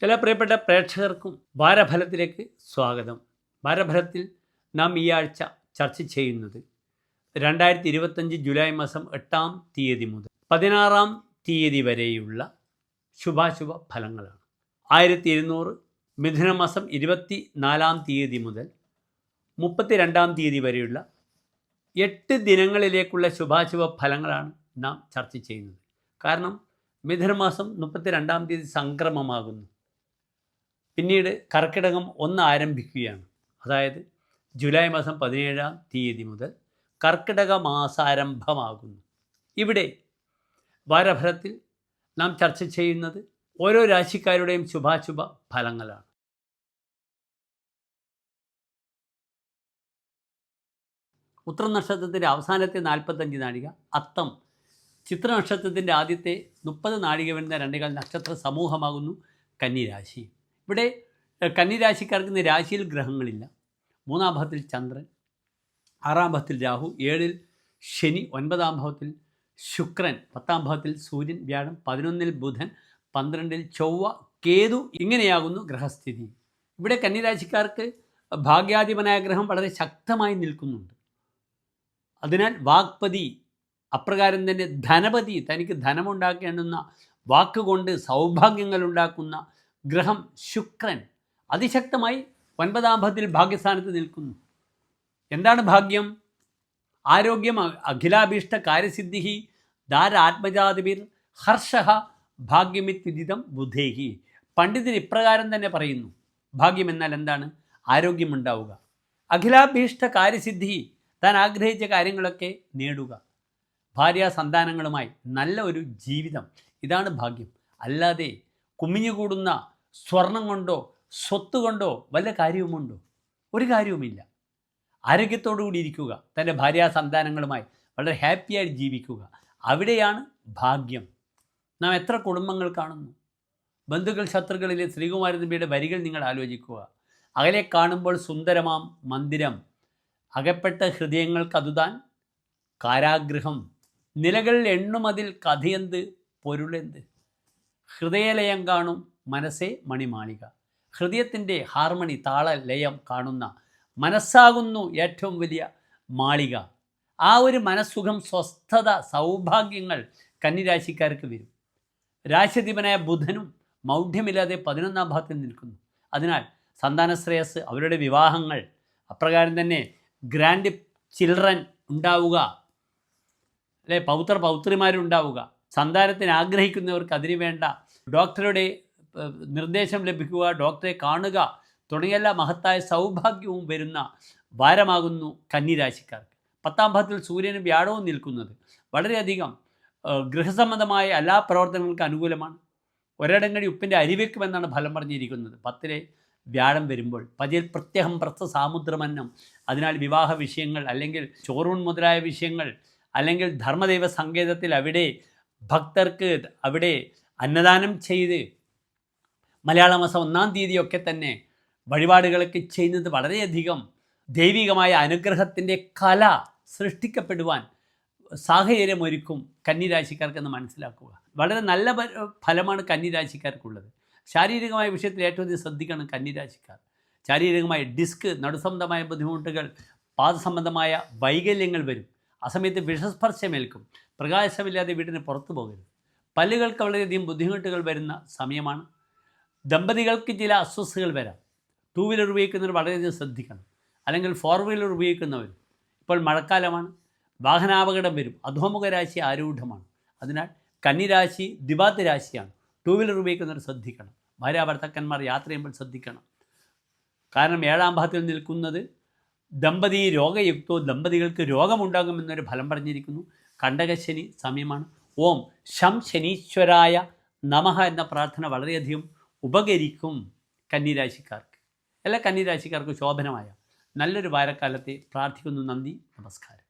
എല്ലാ പ്രിയപ്പെട്ട പ്രേക്ഷകർക്കും വാരഫലത്തിലേക്ക് സ്വാഗതം. വാരഫലത്തിൽ നാം ഈ ആഴ്ച ചർച്ച ചെയ്യുന്നത് 2025 ജൂലൈ മാസം 8-ാം തീയതി മുതൽ 16-ാം തീയതി വരെയുള്ള ശുഭാശുഭ ഫലങ്ങളാണ്. 1200 മിഥുനമാസം 24-ാം തീയതി മുതൽ 32-ാം തീയതി വരെയുള്ള 8 ദിനങ്ങളിലേക്കുള്ള ശുഭാശുഭ ഫലങ്ങളാണ് നാം ചർച്ച ചെയ്യുന്നത്. കാരണം മിഥുനമാസം 32-ാം തീയതി സംക്രമമാകുന്നു. പിന്നീട് കർക്കിടകം 1 ആരംഭിക്കുകയാണ്. അതായത് ജൂലൈ മാസം 17-ാം തീയതി മുതൽ കർക്കിടക മാസാരംഭമാകുന്നു. ഇവിടെ വാരഫലത്തിൽ നാം ചർച്ച ചെയ്യുന്നത് ഓരോ രാശിക്കാരുടെയും ശുഭാശുഭ ഫലങ്ങളാണ്. ഉത്രം നക്ഷത്രത്തിൻ്റെ അവസാനത്തെ 45 നാഴിക, അത്തം ചിത്ര നക്ഷത്രത്തിൻ്റെ ആദ്യത്തെ 30 നാഴിക വരുന്ന രണ്ടേകാൽ നക്ഷത്ര സമൂഹമാകുന്നു കന്നിരാശി. ഇവിടെ കന്നിരാശിക്കാർക്ക് ഇന്ന് രാശിയിൽ ഗ്രഹങ്ങളില്ല. 3-ാം ഭാവത്തിൽ ചന്ദ്രൻ, 6-ാം ഭാവത്തിൽ രാഹു, 7-ൽ ശനി, 9-ാം ഭാവത്തിൽ ശുക്രൻ, 10-ാം ഭാവത്തിൽ സൂര്യൻ, വ്യാഴം, 11-ൽ ബുധൻ, 12-ൽ ചൊവ്വ, കേതു. ഇങ്ങനെയാകുന്നു ഗ്രഹസ്ഥിതി. ഇവിടെ കന്നിരാശിക്കാർക്ക് ഭാഗ്യാധിപനായ ഗ്രഹം വളരെ ശക്തമായി നിൽക്കുന്നുണ്ട്. അതിനാൽ വാക്പതി, അപ്രകാരം തന്നെ ധനപതി, തനിക്ക് ധനമുണ്ടാക്കേണ്ടുന്ന വാക്കുകൊണ്ട് സൗഭാഗ്യങ്ങൾ ഉണ്ടാക്കുന്ന ഗ്രഹം ശുക്രൻ അതിശക്തമായി 9-ാം ഭാവത്തിൽ ഭാഗ്യസ്ഥാനത്ത് നിൽക്കുന്നു. എന്താണ് ഭാഗ്യം? ആരോഗ്യം, അഖിലാഭീഷ്ട കാര്യസിദ്ധി, ധാരാത്മജാതിപിർ ഹർഷ ഭാഗ്യമിത്യുദിതം ബുദ്ധേഹി. പണ്ഡിതൻ ഇപ്രകാരം തന്നെ പറയുന്നു. ഭാഗ്യം എന്നാൽ എന്താണ്? ആരോഗ്യമുണ്ടാവുക, അഖിലാഭീഷ്ട കാര്യസിദ്ധി, താൻ ആഗ്രഹിച്ച കാര്യങ്ങളൊക്കെ നേടുക, ഭാര്യാസന്താനങ്ങളുമായി നല്ല ഒരു ജീവിതം, ഇതാണ് ഭാഗ്യം. അല്ലാതെ കുമിഞ്ഞുകൂടുന്ന സ്വർണം കൊണ്ടോ സ്വത്ത് കൊണ്ടോ വല്ല കാര്യവുമുണ്ടോ? ഒരു കാര്യവുമില്ല. ആരോഗ്യത്തോടുകൂടി ഇരിക്കുക, തൻ്റെ ഭാര്യാസന്താനങ്ങളുമായി വളരെ ഹാപ്പിയായി ജീവിക്കുക, അവിടെയാണ് ഭാഗ്യം. നാം എത്ര കുടുംബങ്ങൾ കാണുന്നു. ബന്ധുക്കൾ ശത്രുക്കളിലെ ശ്രീകുമാരൻ തമ്പിയുടെ വരികൾ നിങ്ങൾ ആലോചിക്കുക. അകലെ കാണുമ്പോൾ സുന്ദരമാം മന്ദിരം, അകപ്പെട്ട ഹൃദയങ്ങൾക്കതുതാൻ കാരാഗൃഹം, നിലകളിൽ എണ്ണുമതിൽ കഥയെന്ത് പൊരുളെന്ത്, ഹൃദയലയം കാണും മനസ്സേ മണിമാളിക. ഹൃദയത്തിൻ്റെ ഹാർമണി, താള ലയം കാണുന്ന മനസ്സാകുന്നു ഏറ്റവും വലിയ മാളിക. ആ ഒരു മനസ്സുഖം, സ്വസ്ഥത, സൗഭാഗ്യങ്ങൾ കന്നിരാശിക്കാർക്ക് വരും. രാശിധിപനായ ബുധനും മൗഢ്യമില്ലാതെ 11-ാം ഭാവത്തിൽ നിൽക്കുന്നു. അതിനാൽ സന്താനശ്രേയസ്, അവരുടെ വിവാഹങ്ങൾ, അപ്രകാരം തന്നെ ഗ്രാൻഡ് ചിൽഡ്രൻ ഉണ്ടാവുക, അല്ലെ, പൗത്രിമാരുണ്ടാവുക, സന്താനത്തിന് ആഗ്രഹിക്കുന്നവർക്ക് അതിനു വേണ്ട ഡോക്ടറുടെ നിർദ്ദേശം ലഭിക്കുക, ഡോക്ടറെ കാണുക തുടങ്ങിയ എല്ലാ മഹത്തായ സൗഭാഗ്യവും വരുന്ന വാരമാകുന്നു കന്നിരാശിക്കാർക്ക്. 10-ാം ഭാവത്തിൽ സൂര്യനും വ്യാഴവും നിൽക്കുന്നത് വളരെയധികം ഗൃഹസംബന്ധമായ എല്ലാ പ്രവർത്തനങ്ങൾക്ക് അനുകൂലമാണ്. ഒരിടങ്ങഴി ഉപ്പിൻ്റെ അരിവെക്കുമെന്നാണ് ഫലം പറഞ്ഞിരിക്കുന്നത്. 10-ലെ വ്യാഴം വരുമ്പോൾ പതിയിൽ പ്രത്യഹം പ്രസ്ഥ സാമുദ്രമന്നം. അതിനാൽ വിവാഹ വിഷയങ്ങൾ, അല്ലെങ്കിൽ ചോറൂൺ മുതലായ വിഷയങ്ങൾ, അല്ലെങ്കിൽ ധർമ്മദൈവ സങ്കേതത്തിൽ അവിടെ ഭക്തർക്ക് അവിടെ അന്നദാനം ചെയ്ത് മലയാള മാസം 1-ാം തീയതിയൊക്കെ തന്നെ വഴിപാടുകളൊക്കെ ചെയ്യുന്നത് വളരെയധികം ദൈവികമായ അനുഗ്രഹത്തിൻ്റെ കല സൃഷ്ടിക്കപ്പെടുവാൻ സാഹചര്യമൊരുക്കും കന്നിരാശിക്കാർക്കെന്ന് മനസ്സിലാക്കുക. വളരെ നല്ല ഫലമാണ് കന്നിരാശിക്കാർക്കുള്ളത്. ശാരീരികമായ വിഷയത്തിൽ ഏറ്റവും അധികം ശ്രദ്ധിക്കണം കന്നിരാശിക്കാർ. ശാരീരികമായ ഡിസ്ക്, നടുസംബന്ധമായ ബുദ്ധിമുട്ടുകൾ, പാദസംബന്ധമായ വൈകല്യങ്ങൾ വരും. ആ സമയത്ത് വിഷസ്പർശമേൽക്കും. പ്രകാശമില്ലാതെ വീടിന് പുറത്തു പോകരുത്. പല്ലുകൾക്ക് വളരെയധികം ബുദ്ധിമുട്ടുകൾ വരുന്ന സമയമാണ്. ദമ്പതികൾക്ക് ചില അസ്വസ്ഥതകൾ വരാം. 2 വീലർ ഉപയോഗിക്കുന്നവർ വളരെയധികം ശ്രദ്ധിക്കണം. അല്ലെങ്കിൽ 4 വീലർ ഉപയോഗിക്കുന്നവർ, ഇപ്പോൾ മഴക്കാലമാണ്, വാഹനാപകടം വരും. അധോമുഖ രാശി ആരൂഢമാണ്. അതിനാൽ കന്നിരാശി ദ്വിപാദ രാശിയാണ്. 2 വീലർ ഉപയോഗിക്കുന്നവർ ശ്രദ്ധിക്കണം. ഭാര്യാഭർത്താക്കന്മാർ യാത്ര ചെയ്യുമ്പോൾ ശ്രദ്ധിക്കണം. കാരണം 7-ാം ഭാവത്തിൽ നിൽക്കുന്നത് ദമ്പതി രോഗയുക്തോ, ദമ്പതികൾക്ക് രോഗമുണ്ടാകുമെന്നൊരു ഫലം പറഞ്ഞിരിക്കുന്നു. കണ്ടകശനി സമയമാണ്. ഓം ശം ശനീശ്വരായ നമഃ എന്ന പ്രാർത്ഥന വളരെയധികം ഉപകരിക്കും കന്നിരാശിക്കാർക്ക്. എല്ലാ കന്നിരാശിക്കാർക്കും ശോഭനമായ നല്ലൊരു വാരക്കാലത്തെ പ്രാർത്ഥിക്കുന്നു. നന്ദി, നമസ്കാരം.